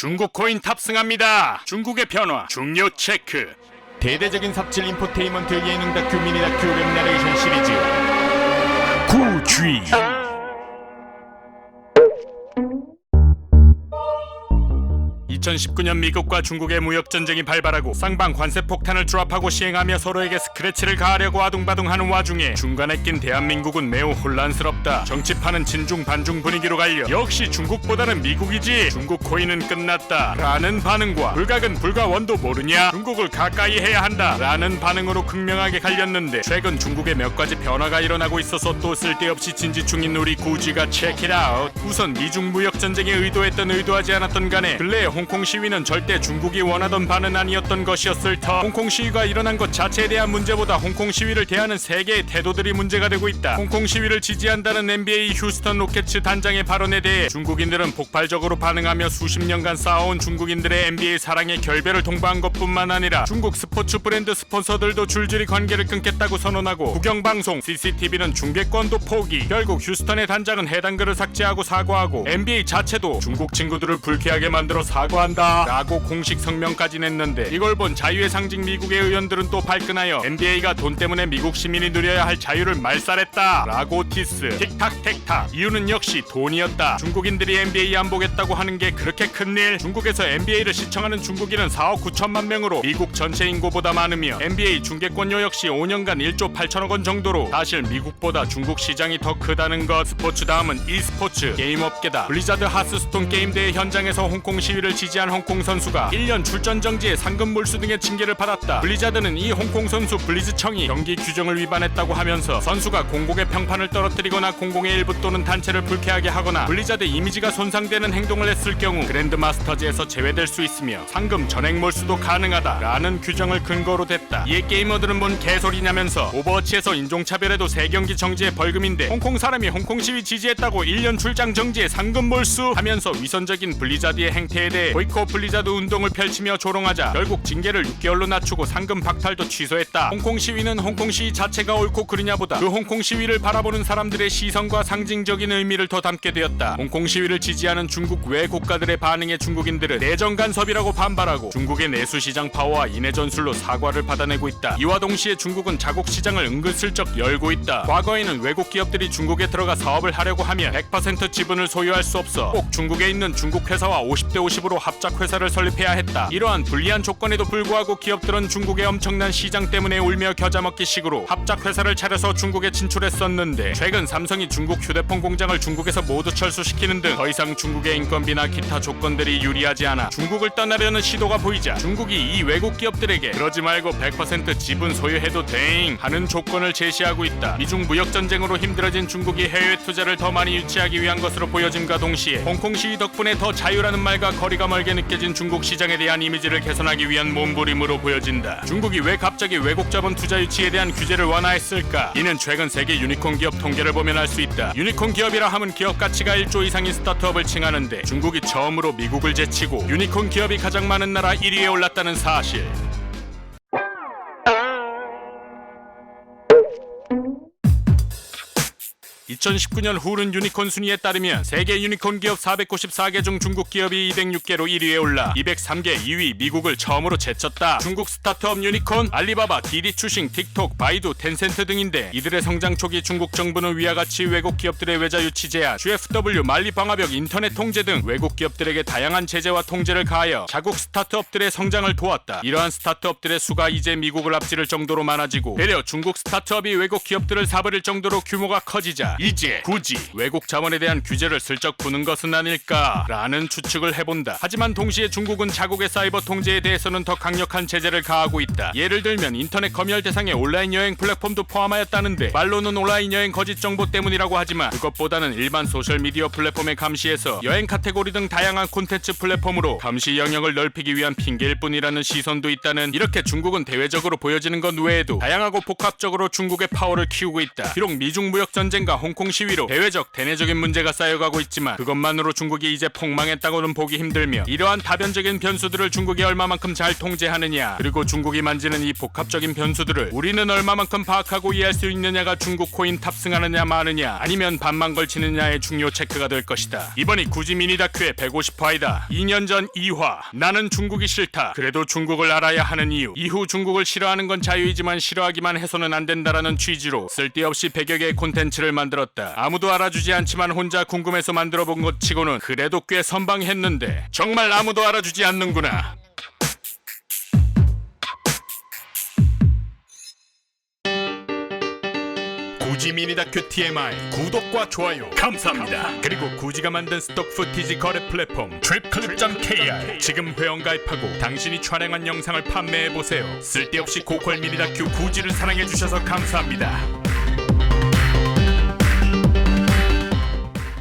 중국 코인 탑승합니다. 중국의 변화 중요 체크. 대대적인 삽질 인포테인먼트 예능 다큐 미니 다큐 웹 내레이션 시리즈 구쥐. 2019년 미국과 중국의 무역전쟁이 발발하고 쌍방 관세폭탄을 조합하고 시행하며 서로에게 스크래치를 가하려고 아둥바둥하는 와중에 중간에 낀 대한민국은 매우 혼란스럽다. 정치판은 진중반중 분위기로 갈려 역시 중국보다는 미국이지, 중국 코인은 끝났다 라는 반응과 불각은 불가 원도 모르냐, 중국을 가까이 해야 한다 라는 반응으로 극명하게 갈렸는데, 최근 중국에 몇 가지 변화가 일어나고 있어서 또 쓸데없이 진지 중인 우리 구쥐가 체크 잇 아웃. 우선 미중 무역전쟁에 의도했던 의도하지 않았던 간에 근래에 홍콩 시위는 절대 중국이 원하던 바는 아니었던 것이었을 터. 홍콩 시위가 일어난 것 자체에 대한 문제보다 홍콩 시위를 대하는 세계의 태도들이 문제가 되고 있다. 홍콩 시위를 지지한다는 NBA 휴스턴 로켓츠 단장의 발언에 대해 중국인들은 폭발적으로 반응하며 수십 년간 쌓아온 중국인들의 NBA 사랑의 결별을 통보한 것뿐만 아니라 중국 스포츠 브랜드 스폰서들도 줄줄이 관계를 끊겠다고 선언하고, 국영방송 CCTV는 중계권도 포기. 결국 휴스턴의 단장은 해당 글을 삭제하고 사과하고, NBA 자체도 중국 친구들을 불쾌하게 만들어 사과한다 라고 공식 성명까지 냈는데, 이걸 본 자유의 상징 미국의 의원들은 또 발끈하여 NBA가 돈 때문에 미국 시민이 누려야 할 자유를 말살했다 라고 디스. 틱탁택탁. 이유는 역시 돈이었다. 중국인들이 NBA 안 보겠다고 하는 게 그렇게 큰일? 중국에서 NBA를 시청하는 중국인은 4억 9천만 명으로 미국 전체 인구보다 많으며, NBA 중계권료 역시 5년간 1조 8천억 원 정도로 사실 미국보다 중국 시장이 더 크다는 것. 스포츠 다음은 e스포츠 게임업계다. 블리자드 하스스톤 게임대회 현장에서 홍콩 시위를 지지한 홍콩 선수가 1년 출전 정지에 상금 몰수 등의 징계를 받았다. 블리자드는 이 홍콩 선수 블리즈청이 경기 규정을 위반했다고 하면서 선수가 공공의 평판을 떨어뜨리거나 공공의 일부 또는 단체를 불쾌하게 하거나 블리자드 이미지가 손상되는 행동을 했을 경우 그랜드마스터즈에서 제외될 수 있으며 상금 전액 몰수도 가능하다 라는 규정을 근거로 댔다. 이에 게이머들은 뭔 개소리냐면서 오버워치에서 인종차별에도 3경기 정지에 벌금인데 홍콩 사람이 홍콩 시위 지지했다고 1년 출장 정지에 상금 몰수 하면서 위선적인 블리자드의 행태에 대해 보이콧 블리자드 운동을 펼치며 조롱하자 결국 징계를 6개월로 낮추고 상금 박탈도 취소했다. 홍콩 시위는 홍콩 시위 자체가 옳고 그르냐보다 그 홍콩 시위를 바라보는 사람들의 시선과 상징적인 의미를 더 담게 되었다. 홍콩 시위를 지지하는 중국 외 국가들의 반응에 중국인들은 내정 간섭이라고 반발하고 중국의 내수시장 파워와 인해 전술로 사과를 받아내고 있다. 이와 동시에 중국은 자국 시장을 은근슬쩍 열고 있다. 과거에는 외국 기업들이 중국에 들어가 사업을 하려고 하면 100% 지분을 소유할 수 없어 꼭 중국에 있는 중국 회사와 50대 50으로 합작 회사를 설립해야 했다. 이러한 불리한 조건에도 불구하고 기업들은 중국의 엄청난 시장 때문에 울며 겨자 먹기 식으로 합작 회사를 차려서 중국에 진출했었는데, 최근 삼성이 중국 휴대폰 공장을 중국에서 모두 철수시키는 등 더 이상 중국의 인건비나 기타 조건들이 유리하지 않아 중국을 떠나려는 시도가 보이자 중국이 이 외국 기업들에게 그러지 말고 100% 지분 소유해도 돼 하는 조건을 제시하고 있다. 미중 무역 전쟁으로 힘들어진 중국이 해외 투자를 더 많이 유치하기 위한 것으로 보여짐과 동시에 홍콩 시위 덕분에 더 자유라는 말과 거리가 멀게 느껴진 중국 시장에 대한 이미지를 개선하기 위한 몸부림으로 보여진다. 중국이 왜 갑자기 외국 자본 투자 유치에 대한 규제를 완화했을까? 이는 최근 세계 유니콘 기업 통계를 보면 알 수 있다. 유니콘 기업이라 하면 기업 가치가 1조 이상인 스타트업을 칭하는데, 중국이 처음으로 미국을 제치고 유니콘 기업이 가장 많은 나라 1위에 올랐다는 사실. 2019년 후른 유니콘 순위에 따르면 세계 유니콘 기업 494개 중 중국 기업이 206개로 1위에 올라 203개 2위 미국을 처음으로 제쳤다. 중국 스타트업 유니콘 알리바바, 디디 추싱, 틱톡, 바이두, 텐센트 등인데, 이들의 성장 초기 중국 정부는 위와 같이 외국 기업들의 외자 유치 제한, GFW, 만리 방화벽, 인터넷 통제 등 외국 기업들에게 다양한 제재와 통제를 가하여 자국 스타트업들의 성장을 도왔다. 이러한 스타트업들의 수가 이제 미국을 앞지를 정도로 많아지고, 되려 중국 스타트업이 외국 기업들을 사버릴 정도로 규모가 커지자 이제 굳이 외국 자본에 대한 규제를 슬쩍 푸는 것은 아닐까라는 추측을 해본다. 하지만 동시에 중국은 자국의 사이버 통제에 대해서는 더 강력한 제재를 가하고 있다. 예를 들면 인터넷 검열 대상의 온라인 여행 플랫폼도 포함하였다는데, 말로는 온라인 여행 거짓 정보 때문이라고 하지만 그것보다는 일반 소셜미디어 플랫폼의 감시에서 여행 카테고리 등 다양한 콘텐츠 플랫폼으로 감시 영역을 넓히기 위한 핑계일 뿐이라는 시선도 있다는. 이렇게 중국은 대외적으로 보여지는 것 외에도 다양하고 복합적으로 중국의 파워를 키우고 있다. 비록 미중 무역 전쟁과 홍콩 시위로 대외적 대내적인 문제가 쌓여가고 있지만 그것만으로 중국이 이제 폭망했다고는 보기 힘들며 이러한 다변적인 변수들을 중국이 얼마만큼 잘 통제하느냐 그리고 중국이 만지는 이 복합적인 변수들을 우리는 얼마만큼 파악하고 이해할 수 있느냐가 중국 코인 탑승하느냐 마느냐 아니면 반만 걸치느냐의 중요 체크가 될 것이다. 이번이 굳이 미니 다큐의 150화이다. 2년 전 2화 나는 중국이 싫다. 그래도 중국을 알아야 하는 이유. 이후 중국을 싫어하는 건 자유이지만 싫어하기만 해서는 안 된다라는 취지로 쓸데없이 100여 개의 콘텐츠를 만들었다. 아무도 알아주지 않지만 혼자 궁금해서 만들어본 것 치고는 그래도 꽤 선방했는데 정말 아무도 알아주지 않는구나. 구지 미니 다큐 TMI 구독과 좋아요 감사합니다. 그리고 구지가 만든 스톡 푸티지 거래 플랫폼 트립클립.kr 지금 회원 가입하고 당신이 촬영한 영상을 판매해보세요. 쓸데없이 고퀄 미니 다큐 구지를 사랑해주셔서 감사합니다.